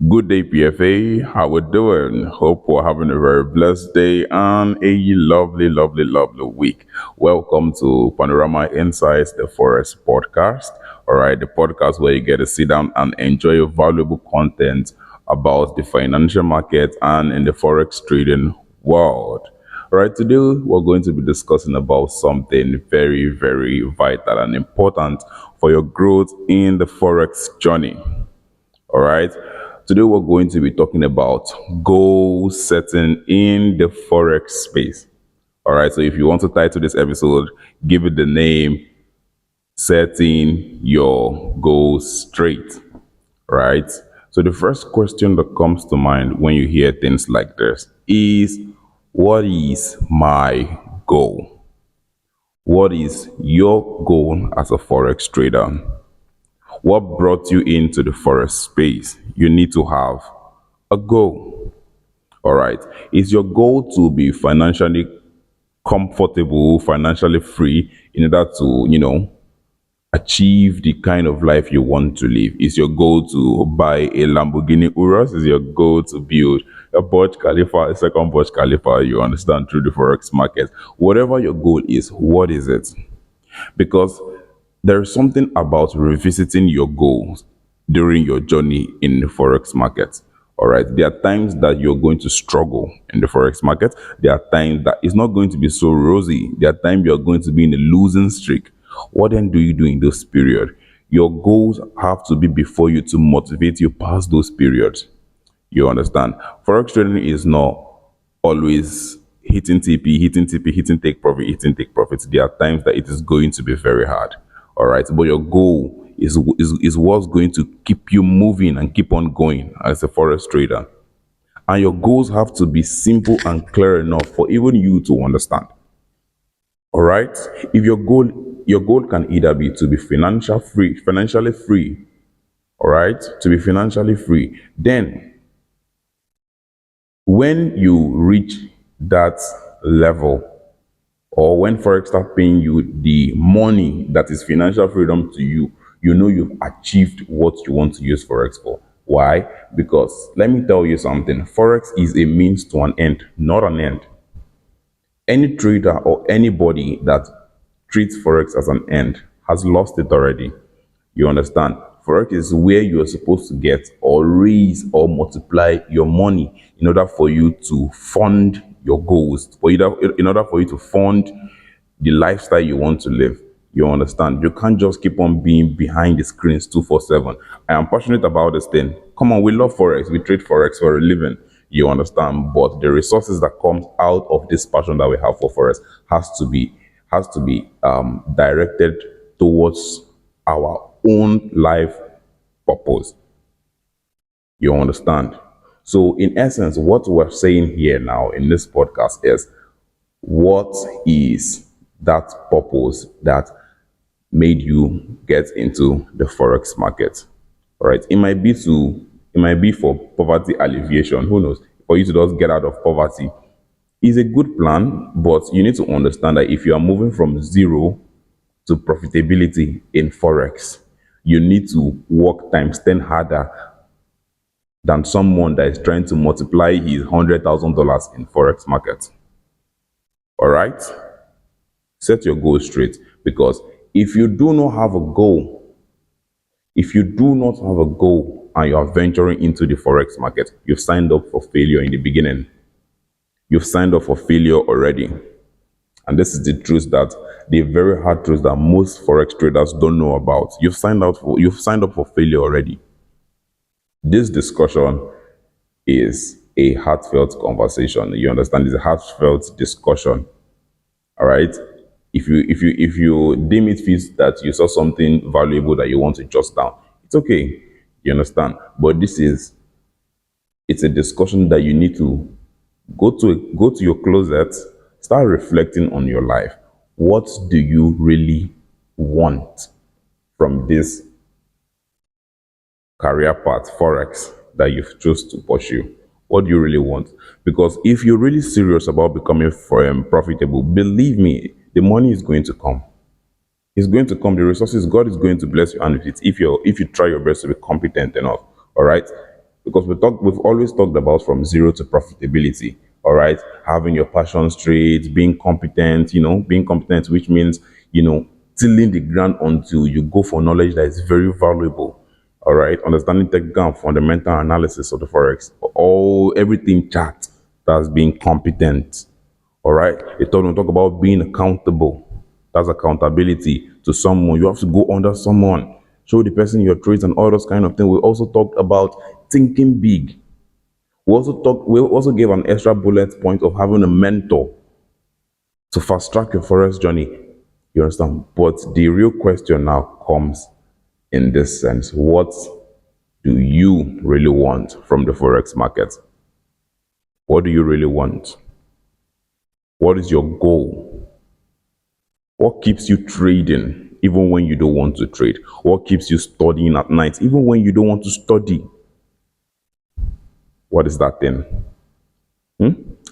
Good day, PFA. How we doing? Hope we're having a very blessed day and a lovely week. Welcome to Panorama Insights, the Forex podcast. All right, the podcast where you get to sit down and enjoy valuable content about the financial market and in the Forex trading world. All right, today we're going to be discussing about something very vital and important for your growth in the Forex journey. All right. Today we're going to be talking about goal setting in the Forex space. All right. So if you want to title this episode, give it the name Setting Your Goals Straight. Right. So the first question that comes to mind when you hear things like this is, what is my goal? What is your goal as a Forex trader? What brought you into the Forex space? You need to have a goal. All right. Is your goal to be financially comfortable, financially free in order to, achieve the kind of life you want to live? Is your goal to buy a Lamborghini Urus? Is your goal to build a Burj Khalifa, a second Burj Khalifa, you understand, through the Forex market? Whatever your goal is, what is it? Because there is something about revisiting your goals during your journey in the Forex market. All right. There are times that you're going to struggle in the Forex market. There are times that it's not going to be so rosy. There are times you're going to be in a losing streak. What then do you do in those periods? Your goals have to be before you to motivate you past those periods. You understand? Forex trading is not always hitting take profit, hitting take profit. There are times that it is going to be very hard. All right. But your goal is what's going to keep you moving and keep on going as a Forex trader. And your goals have to be simple and clear enough for even you to understand. All right. If your goal can either be to be financially free. All right. To be financially free. Then when you reach that level, or when Forex start paying you the money that is financial freedom to you, you know you've achieved what you want to use Forex for. Why? Because let me tell you something. Forex is a means to an end, not an end. Any trader or anybody that treats Forex as an end has lost it already. You understand? Forex is where you are supposed to get or raise or multiply your money in order for you to fund your goals, in order for you to fund the lifestyle you want to live. You understand? You can't just keep on being behind the screens 247. I am passionate about this thing. Come on, we love Forex. We trade Forex for a living. You understand? But the resources that come out of this passion that we have for Forex has to be directed towards our own life purpose. You understand? So, in essence, what we're saying here now in this podcast is, what is that purpose that made you get into the Forex market? All right. It might be for poverty alleviation. Who knows? For you to just get out of poverty is a good plan, but you need to understand that if you are moving from zero to profitability in Forex, you need to work times 10 harder than someone that is trying to multiply his $100,000 in Forex market. All right? Set your goal straight, because if you do not have a goal, and you are venturing into the Forex market, you've signed up for failure in the beginning. You've signed up for failure already. And this is the truth, that the very hard truth that most Forex traders don't know about. You've signed up for failure already. This discussion is a heartfelt conversation. You understand? It's a heartfelt discussion. All right. If you deem it fit that you saw something valuable that you want to jot down, it's okay. You understand? But it's a discussion that you need to go to your closet, start reflecting on your life. What do you really want from this career path, Forex, that you've chosen to pursue? What do you really want? Because if you're really serious about becoming profitable, believe me, the money is going to come. It's going to come. The resources, God is going to bless you and with it if you try your best to be competent enough. All right. Because we've always talked about from zero to profitability. All right, having your passion straight, being competent. Being competent, which means tilling the ground until you go for knowledge that is very valuable. All right, understanding technical and fundamental analysis of the forex, all everything chart. That's being competent. All right, we talk about being accountable. That's accountability to someone. You have to go under someone, show the person your traits and all those kind of things. We also talked about thinking big. We also gave an extra bullet point of having a mentor to fast track your forex journey. You understand? But the real question now comes in this sense: what do you really want from the forex market? What do you really want? What is your goal? What keeps you trading even when you don't want to trade? What keeps you studying at night even when you don't want to study? What is that thing?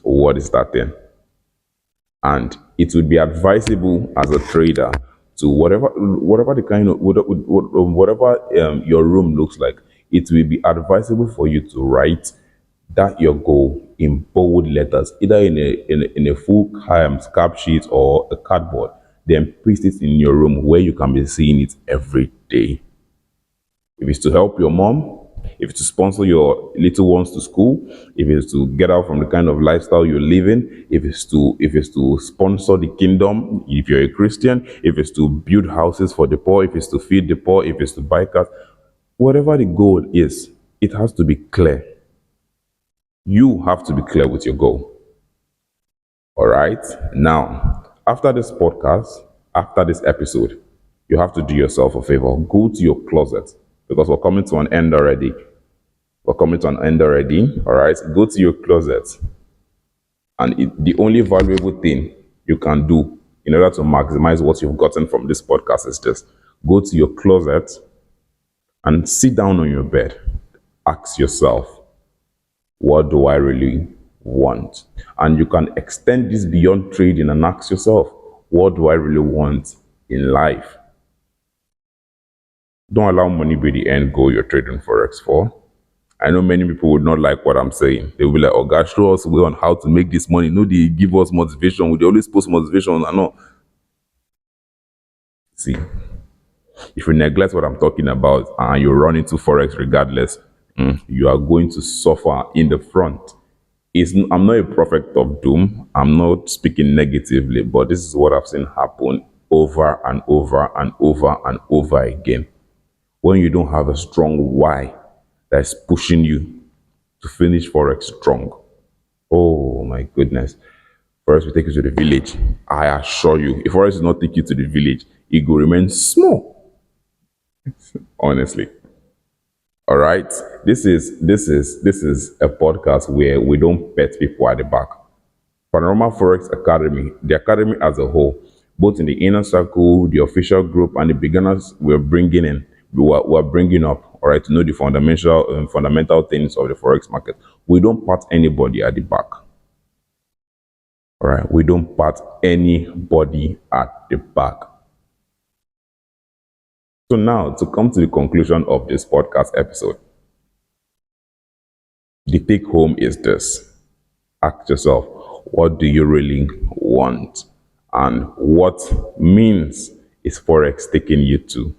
What is that thing? And it would be advisable as a trader to whatever the kind of whatever your room looks like. It will be advisable for you to write that your goal in bold letters, either in a full scrap sheet or a cardboard. Then paste it in your room where you can be seeing it every day. If it's to help your mom, if it's to sponsor your little ones to school, if it's to get out from the kind of lifestyle you're living, if it's to sponsor the kingdom, if you're a Christian, if it's to build houses for the poor, if it's to feed the poor, if it's to buy cars, whatever the goal is, it has to be clear. You have to be clear with your goal. All right. Now, after this podcast, after this episode, you have to do yourself a favor. Go to your closet because we're coming to an end already. All right. Go to your closet. And the only valuable thing you can do in order to maximize what you've gotten from this podcast is just go to your closet and sit down on your bed. Ask yourself, what do I really want? And you can extend this beyond trading and ask yourself, what do I really want in life? Don't allow money be the end goal you're trading forex for. I know many people would not like what I'm saying. They will be like, oh gosh, show us a way on how to make this money. No, they give us motivation. They always post motivation. I know. See, if you neglect what I'm talking about and you run into forex regardless, you are going to suffer in the front. I'm not a prophet of doom. I'm not speaking negatively, but this is what I've seen happen over and over and over and over again. When you don't have a strong why that's pushing you to finish forex strong. Oh my goodness. Forex will take you to the village. I assure you, if forex does not take you to the village, it will remain small. Honestly. All right. This is a podcast where we don't pet people at the back. Panorama Forex Academy, the academy as a whole, both in the inner circle, the official group, and the beginners we're bringing in, we're bringing up, all right, to know the fundamental things of the forex market. We don't pat anybody at the back. All right, we don't pat anybody at the back. So now, to come to the conclusion of this podcast episode, the take home is this. Ask yourself, what do you really want? And what means is forex taking you to?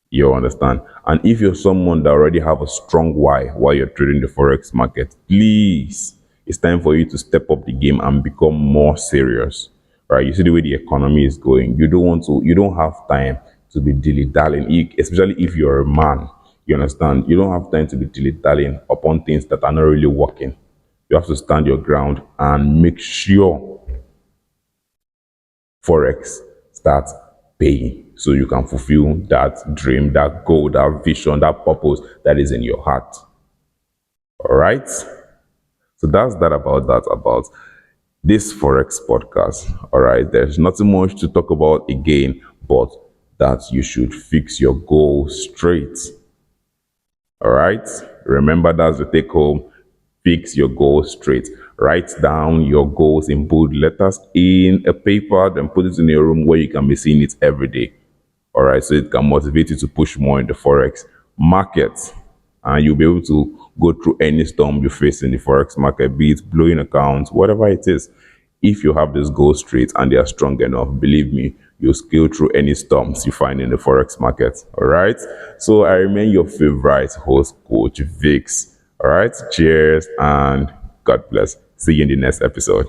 You understand? And if you're someone that already have a strong why while you're trading the forex market, please, it's time for you to step up the game and become more serious. Right? You see the way the economy is going. You don't have time to be dilly-dallying, especially if you're a man. You understand? You don't have time to be dilly-dallying upon things that are not really working. You have to stand your ground and make sure forex starts paying so you can fulfill that dream, that goal, that vision, that purpose that is in your heart. All right? So that's about this forex podcast. All right? There's nothing much to talk about again, but that you should fix your goal straight. All right? Remember, that's the take home. Fix your goals straight. Write down your goals in bold letters in a paper, then put it in your room where you can be seeing it every day. All right, so it can motivate you to push more in the forex market, and you'll be able to go through any storm you face in the forex market, be it blowing accounts, whatever it is. If you have these goals straight and they are strong enough, believe me, you'll scale through any storms you find in the forex market. All right. So I remain your favorite host, Coach Vix. All right. Cheers and God bless. See you in the next episode.